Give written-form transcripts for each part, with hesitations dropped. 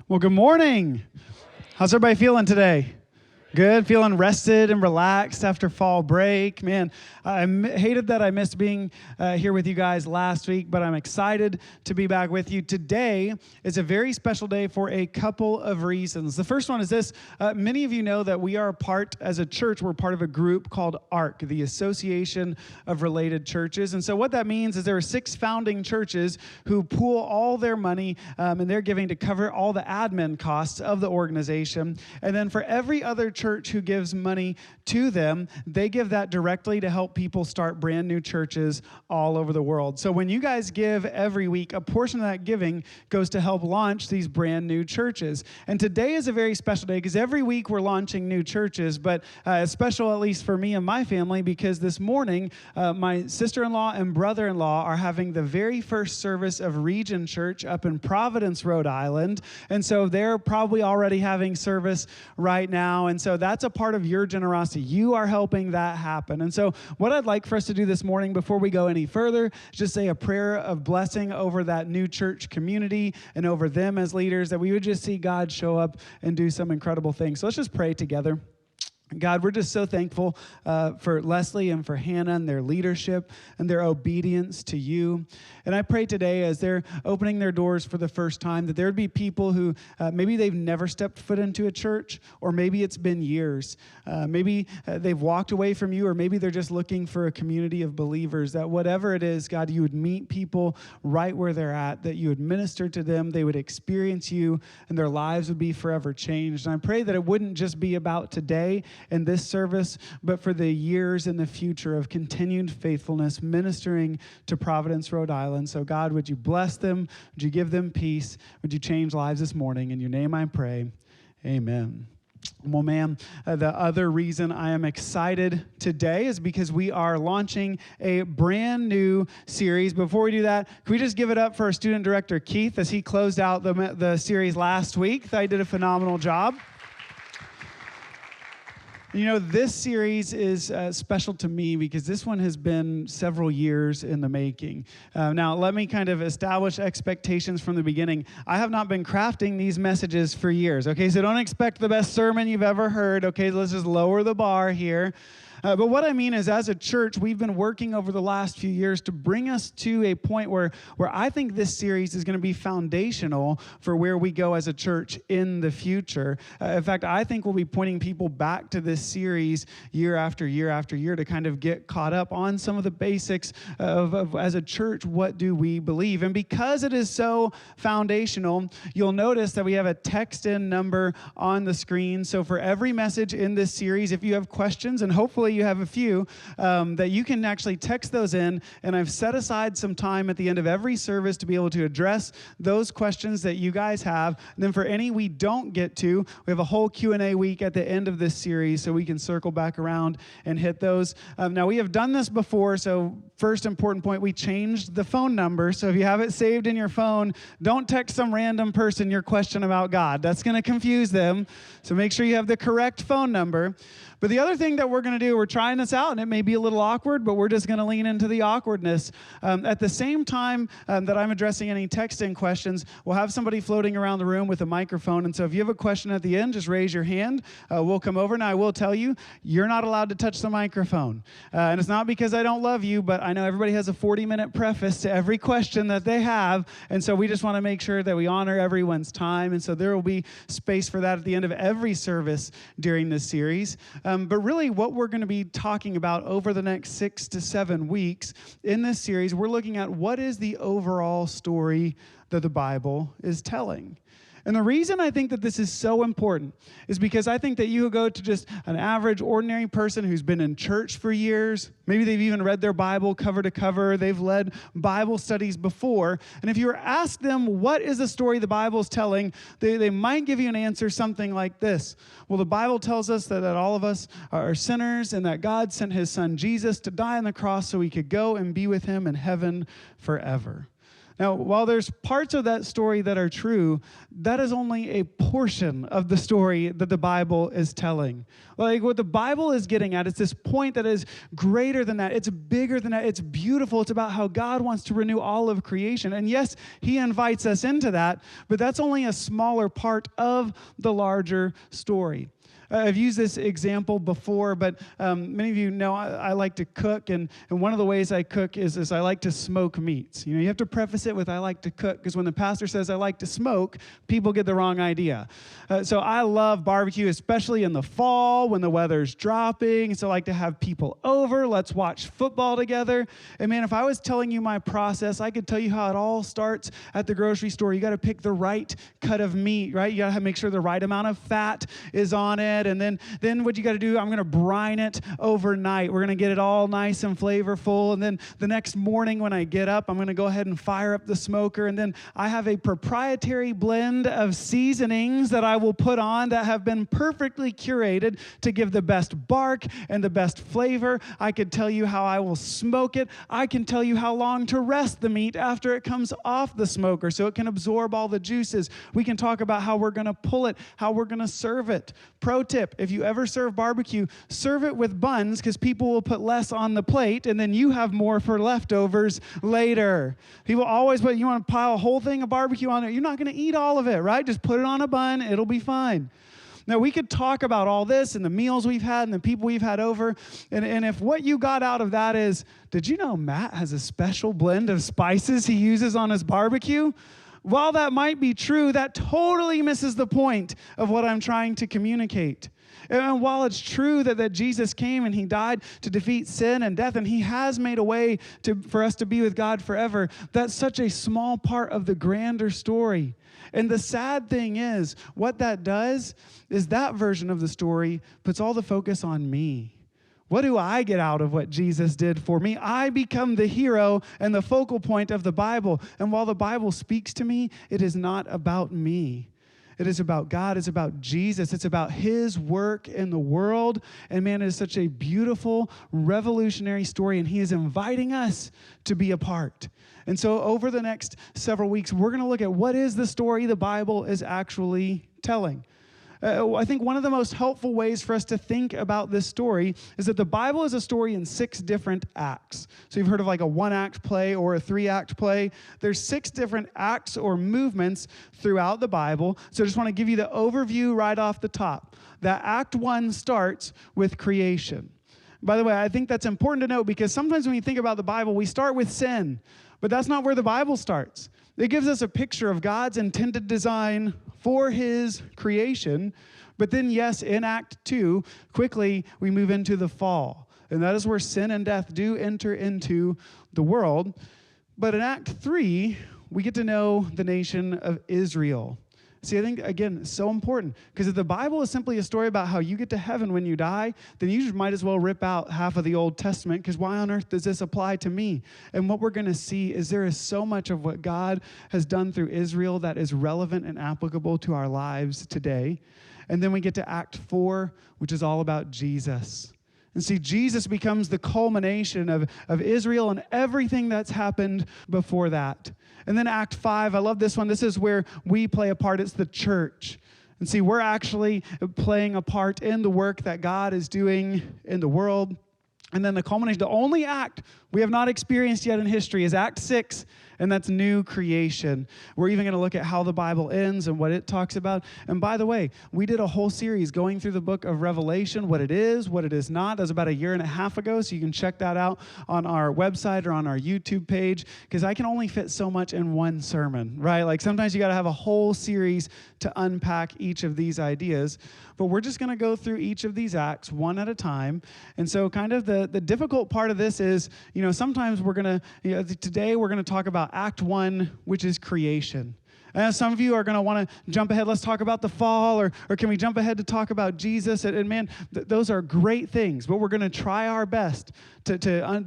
Well, good morning. How's everybody feeling today? Good, feeling rested and relaxed after fall break. Man, I hated that I missed being here with you guys last week, but I'm excited to be back with you. Today is a very special day for a couple of reasons. The first one is this. Many of you know that we are a part, as a church, we're part of a group called ARC, the Association of Related Churches. And so what that means is there are 6 founding churches who pool all their money and they're giving to cover all the admin costs of the organization. And then for every other church who gives money to them, they give that directly to help people start brand new churches all over the world. So when you guys give every week, a portion of that giving goes to help launch these brand new churches. And today is a very special day because every week we're launching new churches, but special at least for me and my family because this morning my sister-in-law and brother-in-law are having the very first service of Region Church up in Providence, Rhode Island. And so they're probably already having service right now. And so that's a part of your generosity. You are helping that happen. And so what I'd like for us to do this morning before we go any further is just say a prayer of blessing over that new church community and over them as leaders, that we would just see God show up and do some incredible things. So let's just pray together. God, we're just so thankful for Leslie and for Hannah and their leadership and their obedience to you. And I pray today as they're opening their doors for the first time that there would be people who maybe they've never stepped foot into a church, or maybe it's been years. Maybe they've walked away from you, or maybe they're just looking for a community of believers, that whatever it is, God, you would meet people right where they're at, that you would minister to them, they would experience you, and their lives would be forever changed. And I pray that it wouldn't just be about today in this service, but for the years in the future of continued faithfulness, ministering to Providence, Rhode Island. So God, would you bless them? Would you give them peace? Would you change lives this morning? In your name I pray, amen. Well, ma'am, the other reason I am excited today is because we are launching a brand new series. Before we do that, can we just give it up for our student director, Keith, as he closed out the series last week? He did a phenomenal job. You know, this series is special to me because this one has been several years in the making. Now, let me kind of establish expectations from the beginning. I have not been crafting these messages for years, okay? So don't expect the best sermon you've ever heard, okay? Let's just lower the bar here. But what I mean is, as a church, we've been working over the last few years to bring us to a point where I think this series is going to be foundational for where we go as a church in the future. In fact, I think we'll be pointing people back to this series year after year after year to kind of get caught up on some of the basics of as a church, what do we believe? And because it is so foundational, you'll notice that we have a text-in number on the screen. So for every message in this series, if you have questions, and hopefully you have a few, that you can actually text those in, and I've set aside some time at the end of every service to be able to address those questions that you guys have. And then for any we don't get to, we have a whole Q&A week at the end of this series so we can circle back around and hit those. Now, we have done this before, so first important point, we changed the phone number. So if you have it saved in your phone, don't text some random person your question about God. That's going to confuse them. So make sure you have the correct phone number. But the other thing that we're going to do, we're trying this out, and it may be a little awkward, but we're just going to lean into the awkwardness. At the same time that I'm addressing any text-in questions, we'll have somebody floating around the room with a microphone. And so if you have a question at the end, just raise your hand. We'll come over. Now, I will tell you, you're not allowed to touch the microphone. And it's not because I don't love you, but I know everybody has a 40-minute preface to every question that they have. And so we just want to make sure that we honor everyone's time. And so there will be space for that at the end of every service during this series. But really what we're going to be talking about over the next 6 to 7 weeks in this series, we're looking at what is the overall story that the Bible is telling. And the reason I think that this is so important is because I think that you go to just an average, ordinary person who's been in church for years. Maybe they've even read their Bible cover to cover. They've led Bible studies before. And if you were asked them, what is the story the Bible is telling, they might give you an answer something like this. Well, the Bible tells us that all of us are sinners and that God sent his son Jesus to die on the cross so we could go and be with him in heaven forever. Now, while there's parts of that story that are true, that is only a portion of the story that the Bible is telling. Like what the Bible is getting at is this point that is greater than that. It's bigger than that. It's beautiful. It's about how God wants to renew all of creation. And yes, he invites us into that, but that's only a smaller part of the larger story. I've used this example before, but many of you know I like to cook, and one of the ways I cook is I like to smoke meats. You know, you have to preface it with I like to cook, because when the pastor says I like to smoke, people get the wrong idea. So I love barbecue, especially in the fall when the weather's dropping. So I like to have people over. Let's watch football together. And man, if I was telling you my process, I could tell you how it all starts at the grocery store. You got to pick the right cut of meat, right? You got to make sure the right amount of fat is on it. And then what you got to do, I'm going to brine it overnight. We're going to get it all nice and flavorful. And then the next morning when I get up, I'm going to go ahead and fire up the smoker. And then I have a proprietary blend of seasonings that I will put on that have been perfectly curated to give the best bark and the best flavor. I could tell you how I will smoke it. I can tell you how long to rest the meat after it comes off the smoker so it can absorb all the juices. We can talk about how we're going to pull it, how we're going to serve it. Pro tip, if you ever serve barbecue, serve it with buns, because people will put less on the plate and then you have more for leftovers later. People always put, you want to pile a whole thing of barbecue on there. You're not going to eat all of it, right? Just put it on a bun. It'll be fine. Now, we could talk about all this and the meals we've had and the people we've had over. And if what you got out of that is, did you know Matt has a special blend of spices he uses on his barbecue? While that might be true, that totally misses the point of what I'm trying to communicate. And while it's true that Jesus came and he died to defeat sin and death, and he has made a way for us to be with God forever, that's such a small part of the grander story. And the sad thing is, what that does is that version of the story puts all the focus on me. What do I get out of what Jesus did for me? I become the hero and the focal point of the Bible. And while the Bible speaks to me, it is not about me. It is about God. It's about Jesus. It's about his work in the world. And man, it is such a beautiful, revolutionary story. And he is inviting us to be a part. And so over the next several weeks, we're going to look at what is the story the Bible is actually telling. I think one of the most helpful ways for us to think about this story is that the Bible is a story in 6 different acts. So you've heard of like a 1-act play or a 3-act play. There's 6 different acts or movements throughout the Bible. So I just want to give you the overview right off the top. That Act 1 starts with creation. By the way, I think that's important to note because sometimes when you think about the Bible, we start with sin, but that's not where the Bible starts. It gives us a picture of God's intended design for his creation. But then, yes, in Act 2, quickly we move into the fall. And that is where sin and death do enter into the world. But in Act 3, we get to know the nation of Israel. See, I think, again, it's so important. Because if the Bible is simply a story about how you get to heaven when you die, then you might as well rip out half of the Old Testament, because why on earth does this apply to me? And what we're going to see is there is so much of what God has done through Israel that is relevant and applicable to our lives today. And then we get to Act 4, which is all about Jesus. And see, Jesus becomes the culmination of Israel and everything that's happened before that. And then Act 5, I love this one. This is where we play a part. It's the church. And see, we're actually playing a part in the work that God is doing in the world. And then the culmination, the only act we have not experienced yet in history is Act 6, and that's new creation. We're even going to look at how the Bible ends and what it talks about. And by the way, we did a whole series going through the book of Revelation, what it is not. That was about 1.5 years ago, so you can check that out on our website or on our YouTube page, because I can only fit so much in one sermon, right? Like sometimes you got to have a whole series to unpack each of these ideas. But we're just going to go through each of these acts one at a time. And so kind of the difficult part of this is, sometimes we're going to, today we're going to talk about Act 1, which is creation. And some of you are going to want to jump ahead. Let's talk about the fall, or can we jump ahead to talk about Jesus? And man, those are great things. But we're going to try our best to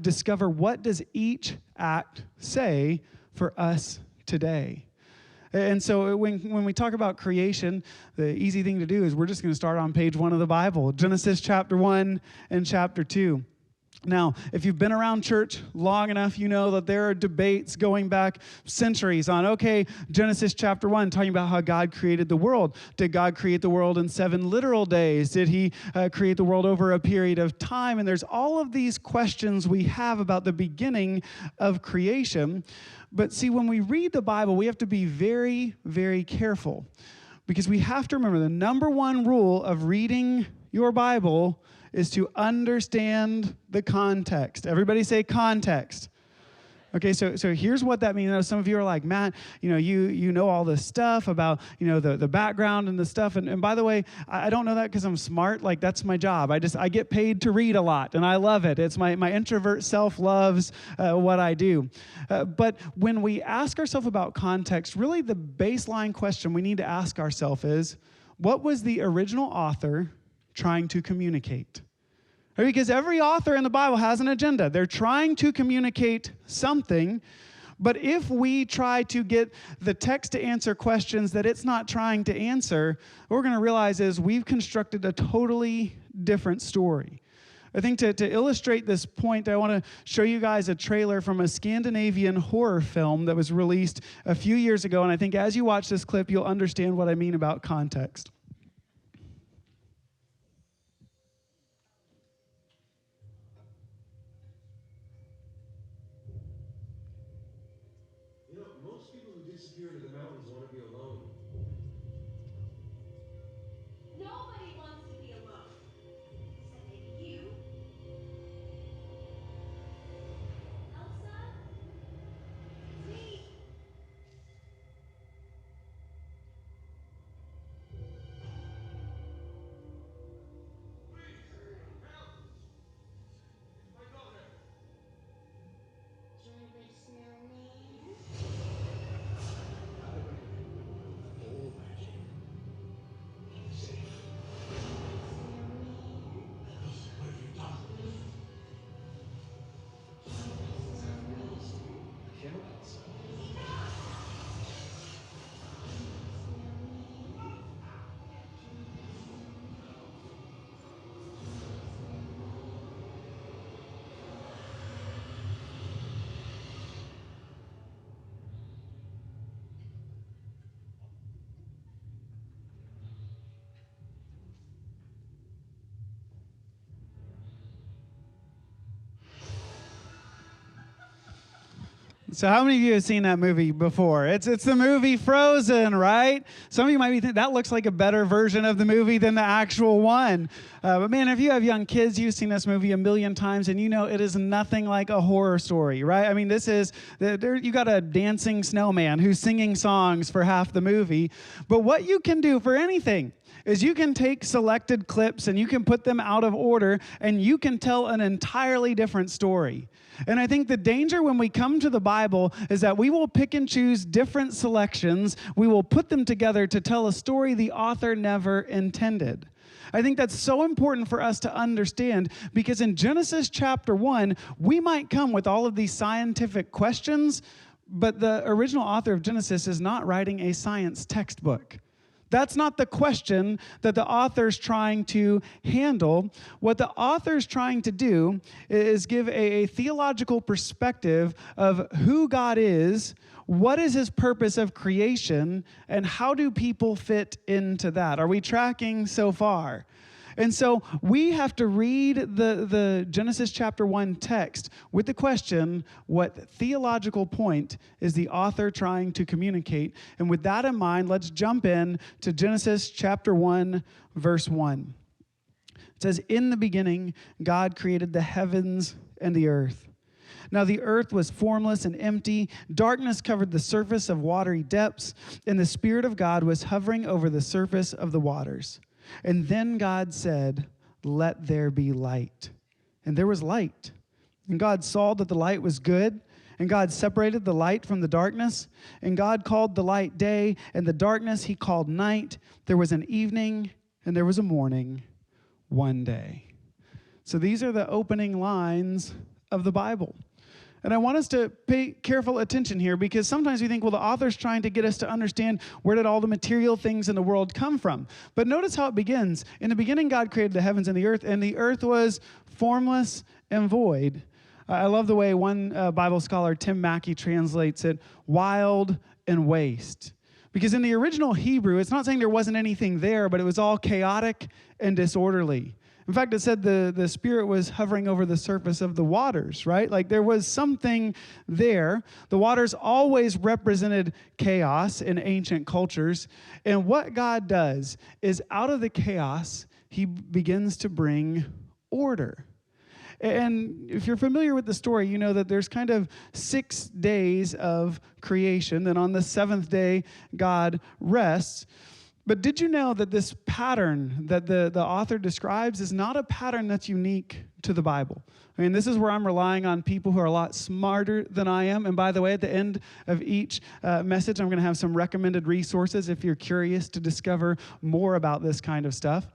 discover what does each act say for us today. And so when we talk about creation, the easy thing to do is we're just going to start on page 1 of the Bible, Genesis chapter 1 and chapter 2. Now, if you've been around church long enough, you know that there are debates going back centuries on, okay, Genesis chapter 1, talking about how God created the world. Did God create the world in 7 literal days? Did he create the world over a period of time? And there's all of these questions we have about the beginning of creation. But see, when we read the Bible, we have to be very, very careful, because we have to remember the number one rule of reading your Bible is to understand the context. Everybody say context. Okay, so here's what that means. I know some of you are like, Matt, you know all this stuff about, the background and the stuff. And by the way, I don't know that because I'm smart. Like, that's my job. I get paid to read a lot, and I love it. It's my introvert self loves what I do. But when we ask ourselves about context, really the baseline question we need to ask ourselves is, what was the original author trying to communicate? Because every author in the Bible has an agenda. They're trying to communicate something, but if we try to get the text to answer questions that it's not trying to answer, what we're going to realize is we've constructed a totally different story. I think to illustrate this point, I want to show you guys a trailer from a Scandinavian horror film that was released a few years ago, and I think as you watch this clip, you'll understand what I mean about context. Most people who disappear into the mountains want to be alone. Nobody wants to be alone. Except maybe you. Elsa? It's me. My daughter! Do you want a big snowman? Oh, magic. Safe. Snowman? Elsa, what have you done? Kill Elsa. So how many of you have seen that movie before? It's the movie Frozen, right? Some of you might be thinking, that looks like a better version of the movie than the actual one. But man, if you have young kids, you've seen this movie a million times, and you know it is nothing like a horror story, right? I mean, you got a dancing snowman who's singing songs for half the movie. But what you can do for anything is you can take selected clips and you can put them out of order, and you can tell an entirely different story. And I think the danger when we come to the Bible is that we will pick and choose different selections. We will put them together to tell a story the author never intended. I think that's so important for us to understand, because in Genesis chapter 1, we might come with all of these scientific questions, but the original author of Genesis is not writing a science textbook. That's not the question that the author's trying to handle. What the author's trying to do is give a theological perspective of who God is, what is his purpose of creation, and how do people fit into that. Are we tracking so far? And so we have to read the Genesis chapter 1 text with the question, what theological point is the author trying to communicate? And with that in mind, let's jump in to Genesis chapter 1, verse 1. It says, "In the beginning, God created the heavens and the earth. Now the earth was formless and empty. Darkness covered the surface of watery depths, and the Spirit of God was hovering over the surface of the waters. And then God said, 'Let there be light.' And there was light. And God saw that the light was good. And God separated the light from the darkness. And God called the light day, and the darkness he called night. There was an evening, and there was a morning, one day." So these are the opening lines of the Bible. And I want us to pay careful attention here, because sometimes we think, well, the author's trying to get us to understand where did all the material things in the world come from. But notice how it begins. In the beginning, God created the heavens and the earth was formless and void. I love the way one Bible scholar, Tim Mackey, translates it, wild and waste. Because in the original Hebrew, it's not saying there wasn't anything there, but it was all chaotic and disorderly. In fact, it said the Spirit was hovering over the surface of the waters, right? Like there was something there. The waters always represented chaos in ancient cultures. And what God does is out of the chaos, he begins to bring order. And if you're familiar with the story, you know that there's kind of 6 days of creation. Then on the 7th day, God rests. But did you know that this pattern that the author describes is not a pattern that's unique to the Bible? I mean, this is where I'm relying on people who are a lot smarter than I am. And by the way, at the end of each message, I'm going to have some recommended resources if you're curious to discover more about this kind of stuff.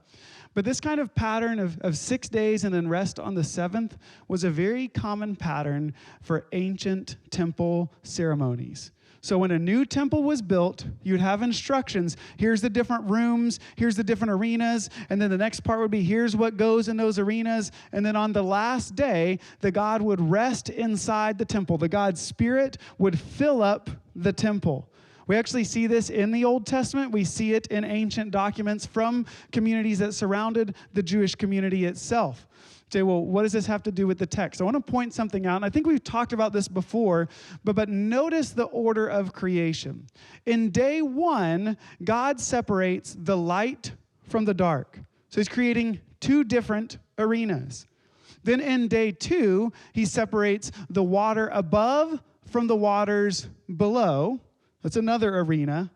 But this kind of pattern of 6 days and then rest on the 7th was a very common pattern for ancient temple ceremonies. So when a new temple was built, you'd have instructions. Here's the different rooms. Here's the different arenas. And then the next part would be, here's what goes in those arenas. And then on the last day, the God would rest inside the temple. The God's Spirit would fill up the temple. We actually see this in the Old Testament. We see it in ancient documents from communities that surrounded the Jewish community itself. Say, well, what does this have to do with the text? I want to point something out, and I think we've talked about this before, but notice the order of creation. In day 1, God separates the light from the dark. So he's creating 2 different arenas. Then in day 2, he separates the water above from the waters below. That's another arena.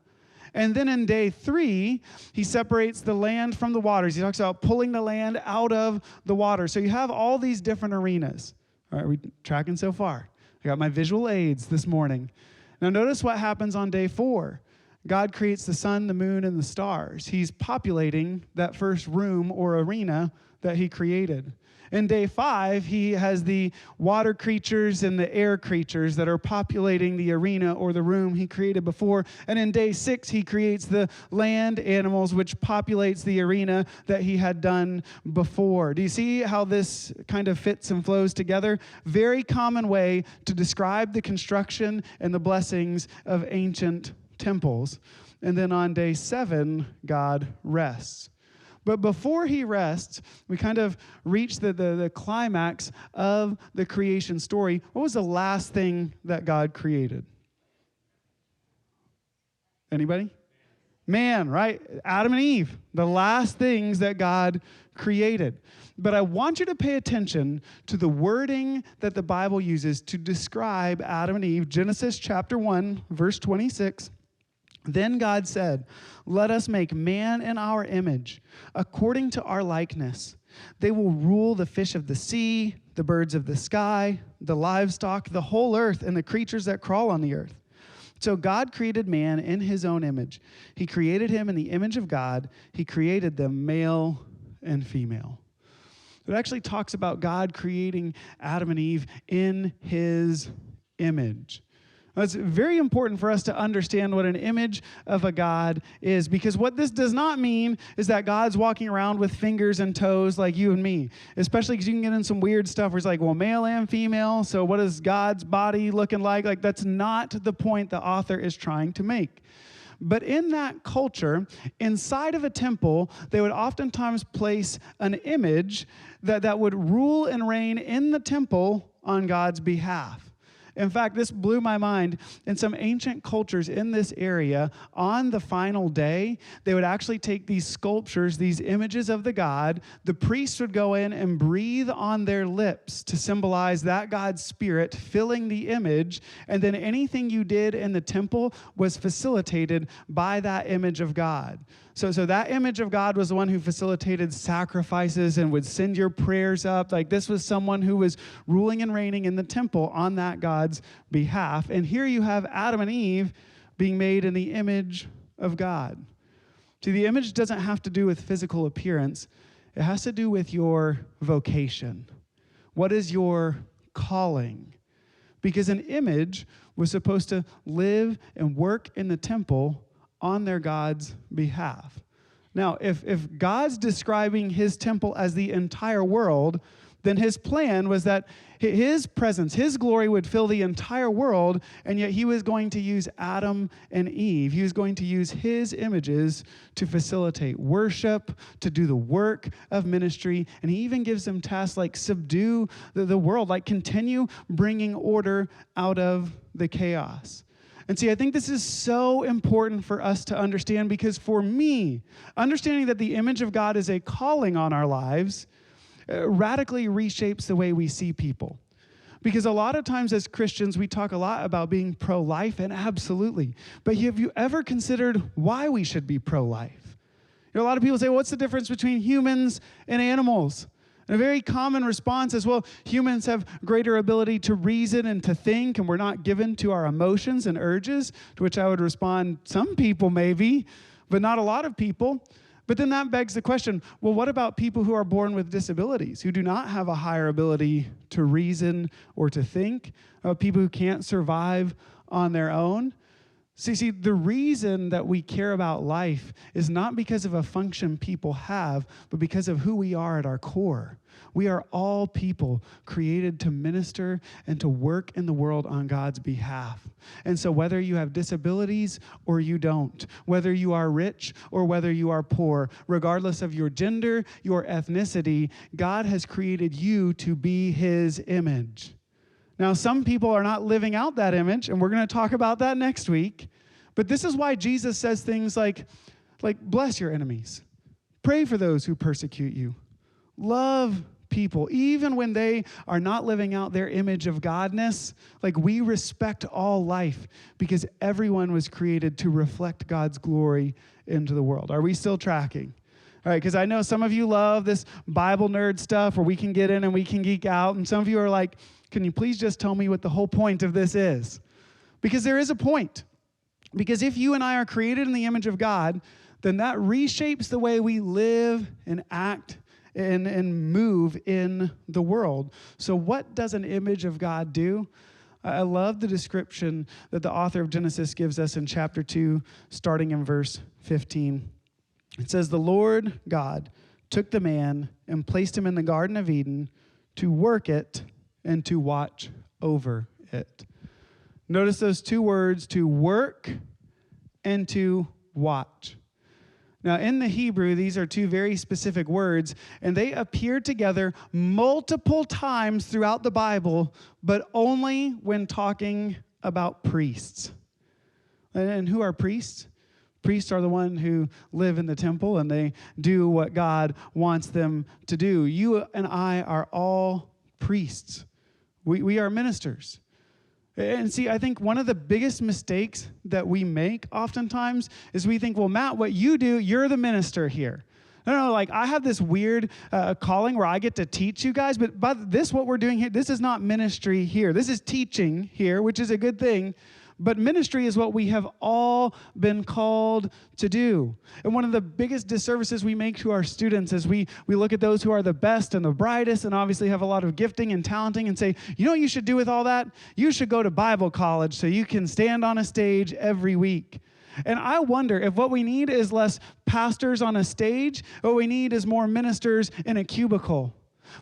And then in day 3, he separates the land from the waters. He talks about pulling the land out of the water. So you have all these different arenas. All right, are we tracking so far? I got my visual aids this morning. Now notice what happens on day 4. God creates the sun, the moon, and the stars. He's populating that first room or arena that he created. In day 5, he has the water creatures and the air creatures that are populating the arena or the room he created before. And in day 6, he creates the land animals, which populates the arena that he had done before. Do you see how this kind of fits and flows together? Very common way to describe the construction and the blessings of ancient temples. And then on day 7, God rests. But before he rests, we kind of reach the climax of the creation story. What was the last thing that God created? Anybody? Man, right? Adam and Eve, the last things that God created. But I want you to pay attention to the wording that the Bible uses to describe Adam and Eve. Genesis chapter 1, verse 26. Then God said, "Let us make man in our image, according to our likeness. They will rule the fish of the sea, the birds of the sky, the livestock, the whole earth, and the creatures that crawl on the earth." So God created man in his own image. He created him in the image of God. He created them male and female. It actually talks about God creating Adam and Eve in his image. Now, it's very important for us to understand what an image of a God is, because what this does not mean is that God's walking around with fingers and toes like you and me, especially because you can get in some weird stuff where it's like, well, male and female, so what is God's body looking like? Like, that's not the point the author is trying to make. But in that culture, inside of a temple, they would oftentimes place an image that would rule and reign in the temple on God's behalf. In fact, this blew my mind. In some ancient cultures in this area, on the final day, they would actually take these sculptures, these images of the god. The priests would go in and breathe on their lips to symbolize that God's spirit filling the image. And then anything you did in the temple was facilitated by that image of God. So that image of God was the one who facilitated sacrifices and would send your prayers up. Like, this was someone who was ruling and reigning in the temple on that God's behalf. And here you have Adam and Eve being made in the image of God. See, the image doesn't have to do with physical appearance. It has to do with your vocation. What is your calling? Because an image was supposed to live and work in the temple on their God's behalf. Now, if God's describing his temple as the entire world, then his plan was that his presence, his glory would fill the entire world, and yet he was going to use Adam and Eve. He was going to use his images to facilitate worship, to do the work of ministry, and he even gives them tasks like subdue the world, like continue bringing order out of the chaos. And see, I think this is so important for us to understand, because for me, understanding that the image of God is a calling on our lives radically reshapes the way we see people. Because a lot of times as Christians, we talk a lot about being pro-life, and absolutely. But have you ever considered why we should be pro-life? A lot of people say, well, what's the difference between humans and animals? And a very common response is, well, humans have greater ability to reason and to think, and we're not given to our emotions and urges, to which I would respond, some people maybe, but not a lot of people. But then that begs the question, well, what about people who are born with disabilities, who do not have a higher ability to reason or to think, people who can't survive on their own? See, the reason that we care about life is not because of a function people have, but because of who we are at our core. We are all people created to minister and to work in the world on God's behalf. And so whether you have disabilities or you don't, whether you are rich or whether you are poor, regardless of your gender, your ethnicity, God has created you to be his image. Now, some people are not living out that image, and we're going to talk about that next week. But this is why Jesus says things like bless your enemies. Pray for those who persecute you. Love people, even when they are not living out their image of godness. Like, we respect all life because everyone was created to reflect God's glory into the world. Are we still tracking? All right, because I know some of you love this Bible nerd stuff where we can get in and we can geek out. And some of you are like, can you please just tell me what the whole point of this is? Because there is a point. Because if you and I are created in the image of God, then that reshapes the way we live and act and move in the world. So what does an image of God do? I love the description that the author of Genesis gives us in chapter 2, starting in verse 15. It says, the Lord God took the man and placed him in the Garden of Eden to work it and to watch over it. Notice those two words, to work and to watch. Now, in the Hebrew, these are two very specific words, and they appear together multiple times throughout the Bible, but only when talking about priests. And who are priests? Priests are the one who live in the temple, and they do what God wants them to do. You and I are all priests. We are ministers. And see, I think one of the biggest mistakes that we make oftentimes is we think, well, Matt, what you do, you're the minister here. No, like I have this weird calling where I get to teach you guys, but this, what we're doing here, this is not ministry here. This is teaching here, which is a good thing. But ministry is what we have all been called to do. And one of the biggest disservices we make to our students is we look at those who are the best and the brightest and obviously have a lot of gifting and talenting and say, you know what you should do with all that? You should go to Bible college so you can stand on a stage every week. And I wonder if what we need is less pastors on a stage, what we need is more ministers in a cubicle.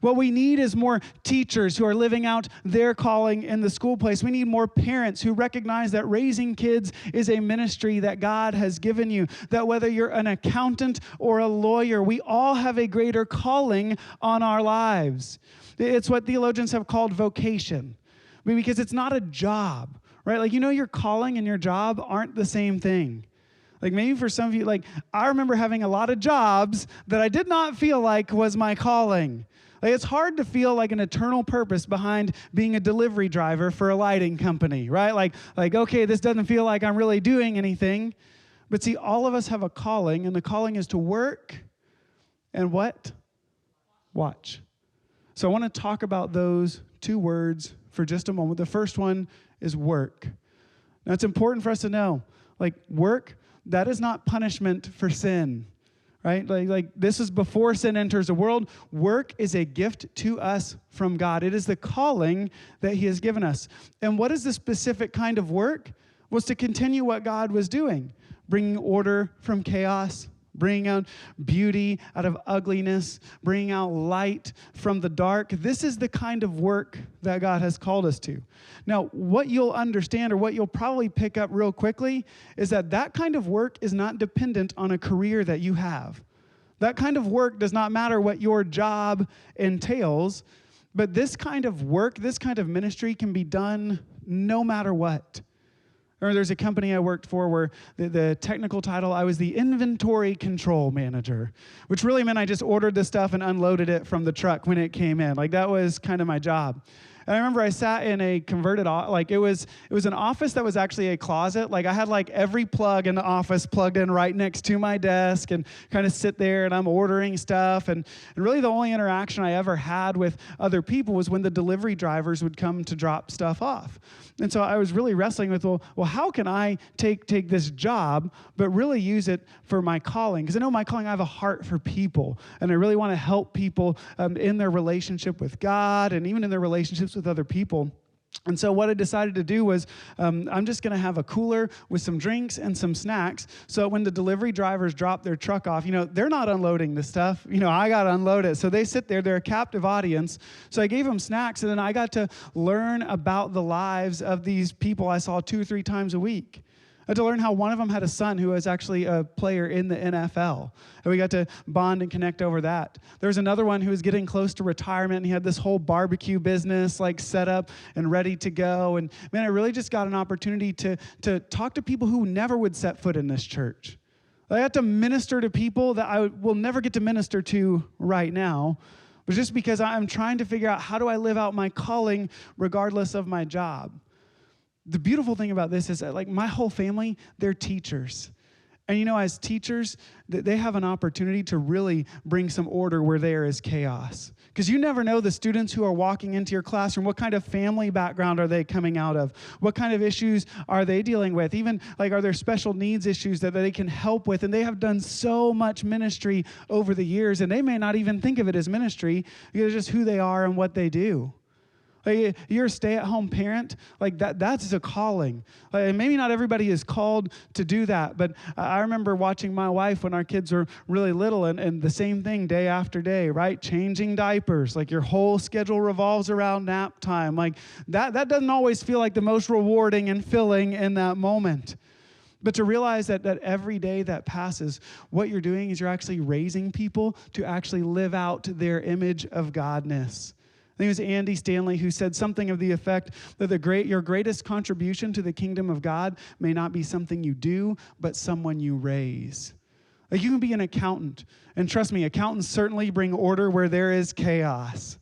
What we need is more teachers who are living out their calling in the school place. We need more parents who recognize that raising kids is a ministry that God has given you, that whether you're an accountant or a lawyer, we all have a greater calling on our lives. It's what theologians have called vocation, because it's not a job, right? Like, you know, your calling and your job aren't the same thing. Like maybe for some of you, like I remember having a lot of jobs that I did not feel like was my calling. Like it's hard to feel like an eternal purpose behind being a delivery driver for a lighting company, right? Like, okay, this doesn't feel like I'm really doing anything. But see, all of us have a calling, and the calling is to work and what? Watch. So I want to talk about those two words for just a moment. The first one is work. Now, it's important for us to know, like work, that is not punishment for sin. Right? Like this is before sin enters the world. Work is a gift to us from God. It is the calling that he has given us. And what is the specific kind of work? Was to continue what God was doing, bringing order from chaos, bringing out beauty out of ugliness, bringing out light from the dark. This is the kind of work that God has called us to. Now, what you'll understand, or what you'll probably pick up real quickly, is that that kind of work is not dependent on a career that you have. That kind of work does not matter what your job entails, but this kind of work, this kind of ministry can be done no matter what. Or there's a company I worked for where the technical title, I was the inventory control manager, which really meant I just ordered the stuff and unloaded it from the truck when it came in. Like, that was kind of my job. And I remember I sat in a converted, like it was an office that was actually a closet. Like, I had like every plug in the office plugged in right next to my desk, and kind of sit there and I'm ordering stuff. And really the only interaction I ever had with other people was when the delivery drivers would come to drop stuff off. And so I was really wrestling with, well, how can I take this job, but really use it for my calling? Because I know my calling, I have a heart for people, and I really want to help people in their relationship with God, and even in their relationships with other people. And so what I decided to do was, I'm just going to have a cooler with some drinks and some snacks, so when the delivery drivers drop their truck off, they're not unloading the stuff. I got to unload it. So they sit there. They're a captive audience. So I gave them snacks, and then I got to learn about the lives of these people I saw 2 or 3 times a week. I had to learn how one of them had a son who was actually a player in the NFL. And we got to bond and connect over that. There was another one who was getting close to retirement, and he had this whole barbecue business like set up and ready to go. And man, I really just got an opportunity to talk to people who never would set foot in this church. I got to minister to people that I will never get to minister to right now, but just because I'm trying to figure out, how do I live out my calling regardless of my job? The beautiful thing about this is that, like, my whole family, they're teachers. And as teachers, they have an opportunity to really bring some order where there is chaos. Because you never know the students who are walking into your classroom, what kind of family background are they coming out of? What kind of issues are they dealing with? Even, like, are there special needs issues that they can help with? And they have done so much ministry over the years, and they may not even think of it as ministry, because it's just who they are and what they do. Like, you're a stay-at-home parent, like that's a calling. Maybe not everybody is called to do that, but I remember watching my wife when our kids were really little, and the same thing day after day, right? Changing diapers, like your whole schedule revolves around nap time. Like that doesn't always feel like the most rewarding and filling in that moment. But to realize that every day that passes, what you're doing is you're actually raising people to actually live out their image of Godness. I think it was Andy Stanley who said something of the effect that your greatest contribution to the kingdom of God may not be something you do, but someone you raise. Like, you can be an accountant, and trust me, accountants certainly bring order where there is chaos.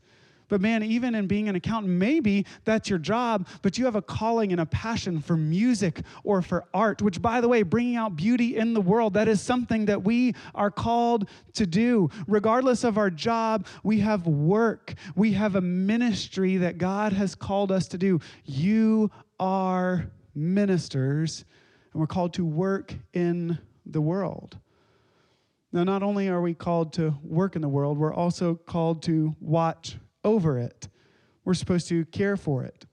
But man, even in being an accountant, maybe that's your job, but you have a calling and a passion for music or for art, which, by the way, bringing out beauty in the world, that is something that we are called to do. Regardless of our job, we have work. We have a ministry that God has called us to do. You are ministers, and we're called to work in the world. Now, not only are we called to work in the world, we're also called to watch over it. We're supposed to care for it.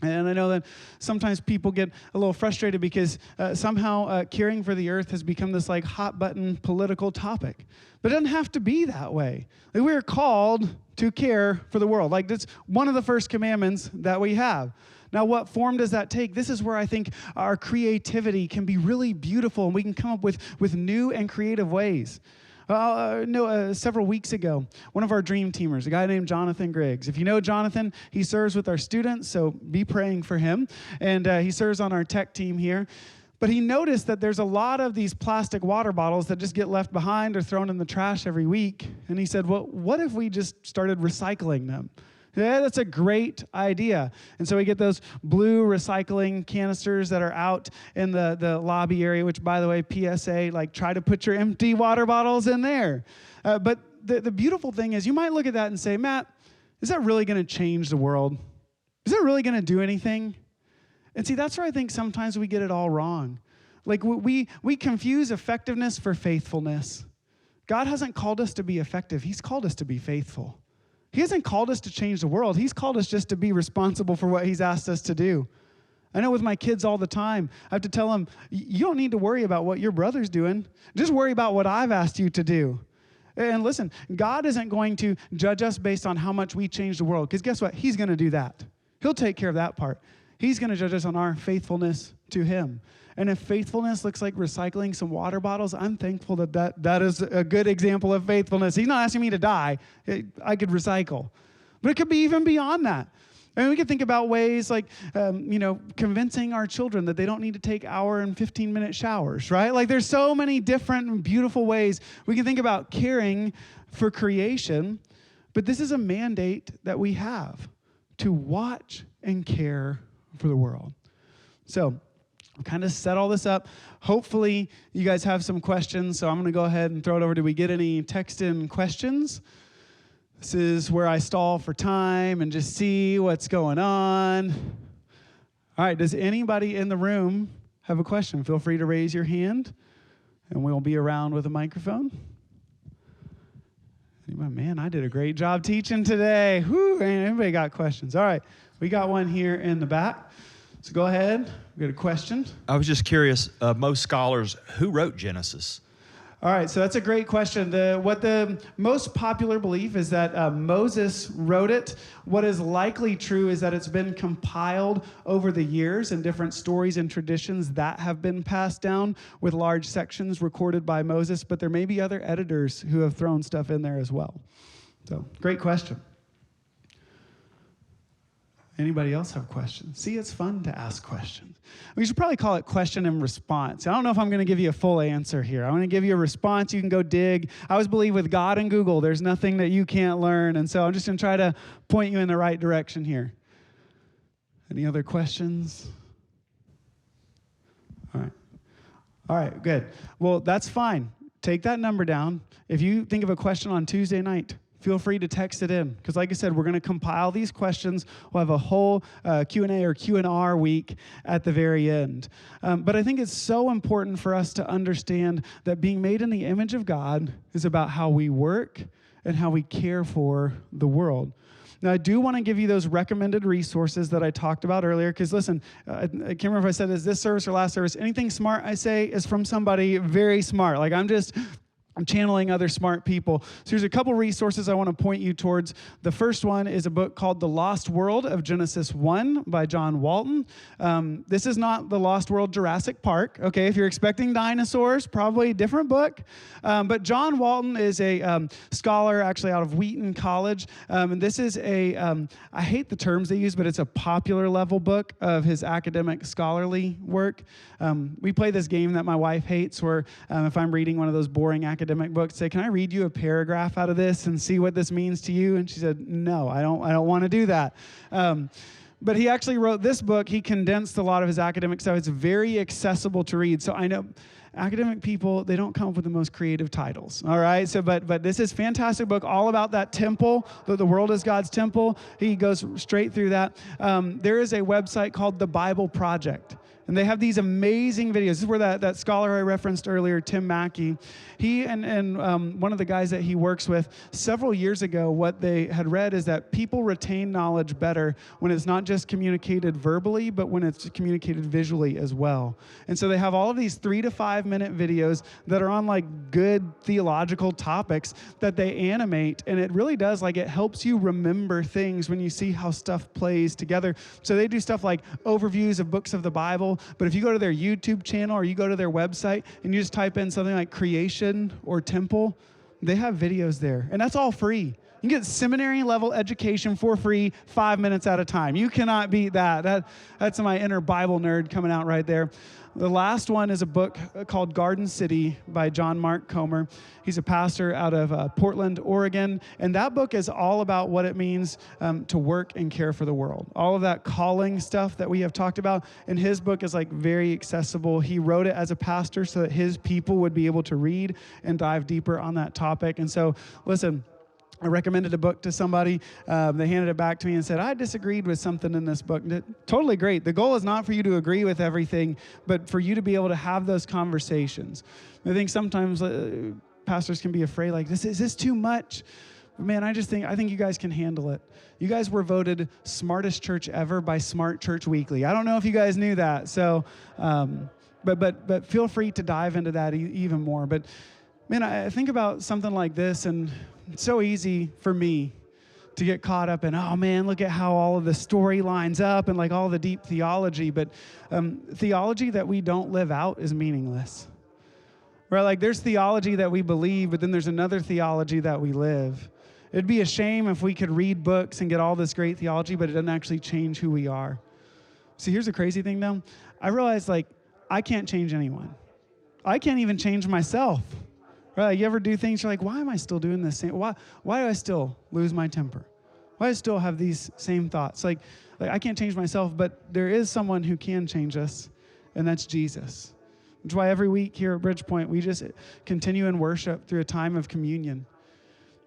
And I know that sometimes people get a little frustrated because somehow caring for the earth has become this like hot button political topic. But it doesn't have to be that way. Like, we're called to care for the world. Like, that's one of the first commandments that we have. Now, what form does that take? This is where I think our creativity can be really beautiful, and we can come up with new and creative ways. Several weeks ago, one of our dream teamers, a guy named Jonathan Griggs. If you know Jonathan, he serves with our students, so be praying for him. And he serves on our tech team here. But he noticed that there's a lot of these plastic water bottles that just get left behind or thrown in the trash every week. And he said, well, what if we just started recycling them? Yeah, that's a great idea. And so we get those blue recycling canisters that are out in the lobby area, which, by the way, PSA, like, try to put your empty water bottles in there. But the beautiful thing is, you might look at that and say, Matt, is that really going to change the world? Is that really going to do anything? And see, that's where I think sometimes we get it all wrong. Like, we confuse effectiveness for faithfulness. God hasn't called us to be effective. He's called us to be faithful. He hasn't called us to change the world. He's called us just to be responsible for what he's asked us to do. I know with my kids all the time, I have to tell them, you don't need to worry about what your brother's doing. Just worry about what I've asked you to do. And listen, God isn't going to judge us based on how much we change the world, because guess what? He's going to do that. He'll take care of that part. He's going to judge us on our faithfulness to him. And if faithfulness looks like recycling some water bottles, I'm thankful that is a good example of faithfulness. He's not asking me to die. I could recycle. But it could be even beyond that. I mean, we could think about ways like, convincing our children that they don't need to take hour and 15-minute showers, right? Like there's so many different and beautiful ways we can think about caring for creation, but this is a mandate that we have to watch and care for the world. So I've kind of set all this up. Hopefully you guys have some questions, so I'm going to go ahead and throw it over. Did we get any text-in questions? This is where I stall for time and just see what's going on. All right, does anybody in the room have a question? Feel free to raise your hand, and we'll be around with a microphone. Man, I did a great job teaching today. Whew, anybody got questions? All right, we got one here in the back. So go ahead. We got a question. I was just curious, most scholars, who wrote Genesis? All right, so that's a great question. What the most popular belief is that Moses wrote it. What is likely true is that it's been compiled over the years and different stories and traditions that have been passed down with large sections recorded by Moses, but there may be other editors who have thrown stuff in there as well. So, great question. Anybody else have questions? See, it's fun to ask questions. We should probably call it question and response. I don't know if I'm going to give you a full answer here. I'm going to give you a response. You can go dig. I always believe with God and Google, there's nothing that you can't learn. And so I'm just going to try to point you in the right direction here. Any other questions? All right, good. Well, that's fine. Take that number down. If you think of a question on Tuesday night, feel free to text it in, because like I said, we're going to compile these questions. We'll have a whole Q&A or Q&R week at the very end. But I think it's so important for us to understand that being made in the image of God is about how we work and how we care for the world. Now, I do want to give you those recommended resources that I talked about earlier, because listen, I can't remember if I said is this service or last service. Anything smart I say is from somebody very smart. Like I'm channeling other smart people. So here's a couple resources I want to point you towards. The first one is a book called The Lost World of Genesis 1 by John Walton. This is not The Lost World Jurassic Park. Okay, if you're expecting dinosaurs, probably a different book. But John Walton is a scholar actually out of Wheaton College. And this is I hate the terms they use, but it's a popular level book of his academic scholarly work. We play this game that my wife hates where if I'm reading one of those boring academic books, say, can I read you a paragraph out of this and see what this means to you? And she said, no, I don't want to do that. But he actually wrote this book. He condensed a lot of his academic stuff. It's very accessible to read. So I know academic people, they don't come up with the most creative titles, all right? So, but this is a fantastic book all about that temple, that the world is God's temple. He goes straight through that. There is a website called The Bible Project. And they have these amazing videos. This is where that scholar I referenced earlier, Tim Mackey, he and one of the guys that he works with, several years ago, what they had read is that people retain knowledge better when it's not just communicated verbally, but when it's communicated visually as well. And so they have all of these 3 to 5 minute videos that are on like good theological topics that they animate. And it really does, like it helps you remember things when you see how stuff plays together. So they do stuff like overviews of books of the Bible. But if you go to their YouTube channel or you go to their website and you just type in something like creation or temple, they have videos there. And that's all free. You can get seminary level education for free 5 minutes at a time. You cannot beat that. That's my inner Bible nerd coming out right there. The last one is a book called Garden City by John Mark Comer. He's a pastor out of Portland, Oregon. And that book is all about what it means to work and care for the world. All of that calling stuff that we have talked about. And his book is like very accessible. He wrote it as a pastor so that his people would be able to read and dive deeper on that topic. And so, listen, I recommended a book to somebody. They handed it back to me and said, I disagreed with something in this book. Totally great. The goal is not for you to agree with everything, but for you to be able to have those conversations. I think sometimes pastors can be afraid, like, is this too much? Man, I think you guys can handle it. You guys were voted smartest church ever by Smart Church Weekly. I don't know if you guys knew that. So, but feel free to dive into that even more. But man, I think about something like this, and it's so easy for me to get caught up in, oh man, look at how all of the story lines up and like all the deep theology. But theology that we don't live out is meaningless. Right? Like there's theology that we believe, but then there's another theology that we live. It'd be a shame if we could read books and get all this great theology, but it doesn't actually change who we are. See, here's the crazy thing though. I realize like I can't change anyone. I can't even change myself. Right? You ever do things, you're like, why am I still doing this same? Why do I still lose my temper? Why do I still have these same thoughts? Like I can't change myself, but there is someone who can change us, and that's Jesus. Which is why every week here at Bridgepoint, we just continue in worship through a time of communion.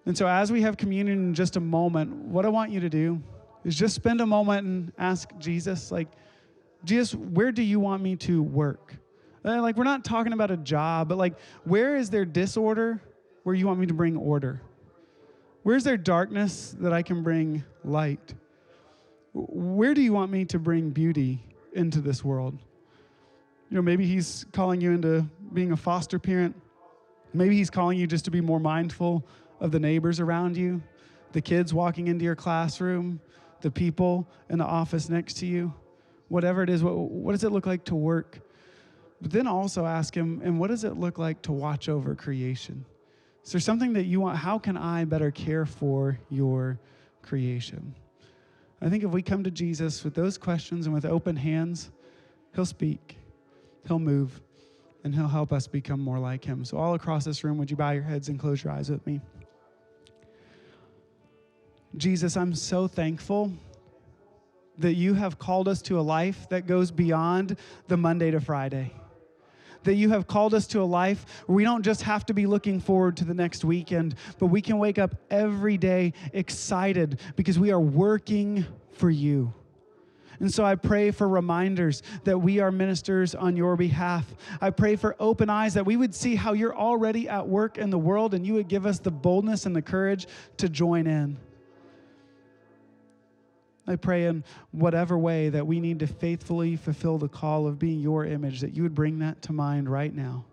And so as we have communion in just a moment, what I want you to do is just spend a moment and ask Jesus, like, Jesus, where do you want me to work? Like, we're not talking about a job, but like, where is there disorder where you want me to bring order? Where's there darkness that I can bring light? Where do you want me to bring beauty into this world? You know, maybe he's calling you into being a foster parent. Maybe he's calling you just to be more mindful of the neighbors around you, the kids walking into your classroom, the people in the office next to you. Whatever it is, what does it look like to work? But then also ask him, and what does it look like to watch over creation? Is there something that you want? How can I better care for your creation? I think if we come to Jesus with those questions and with open hands, he'll speak, he'll move, and he'll help us become more like him. So all across this room, would you bow your heads and close your eyes with me? Jesus, I'm so thankful that you have called us to a life that goes beyond the Monday to Friday. That you have called us to a life where we don't just have to be looking forward to the next weekend, but we can wake up every day excited because we are working for you. And so I pray for reminders that we are ministers on your behalf. I pray for open eyes that we would see how you're already at work in the world and you would give us the boldness and the courage to join in. I pray in whatever way that we need to faithfully fulfill the call of being your image, that you would bring that to mind right now.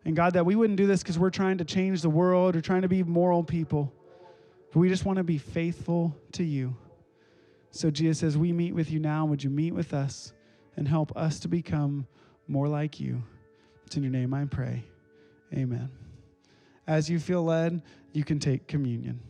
And God, that we wouldn't do this because we're trying to change the world or trying to be moral people, but we just want to be faithful to you. So Jesus, as we meet with you now, would you meet with us and help us to become more like you? It's in your name I pray. Amen. As you feel led, you can take communion.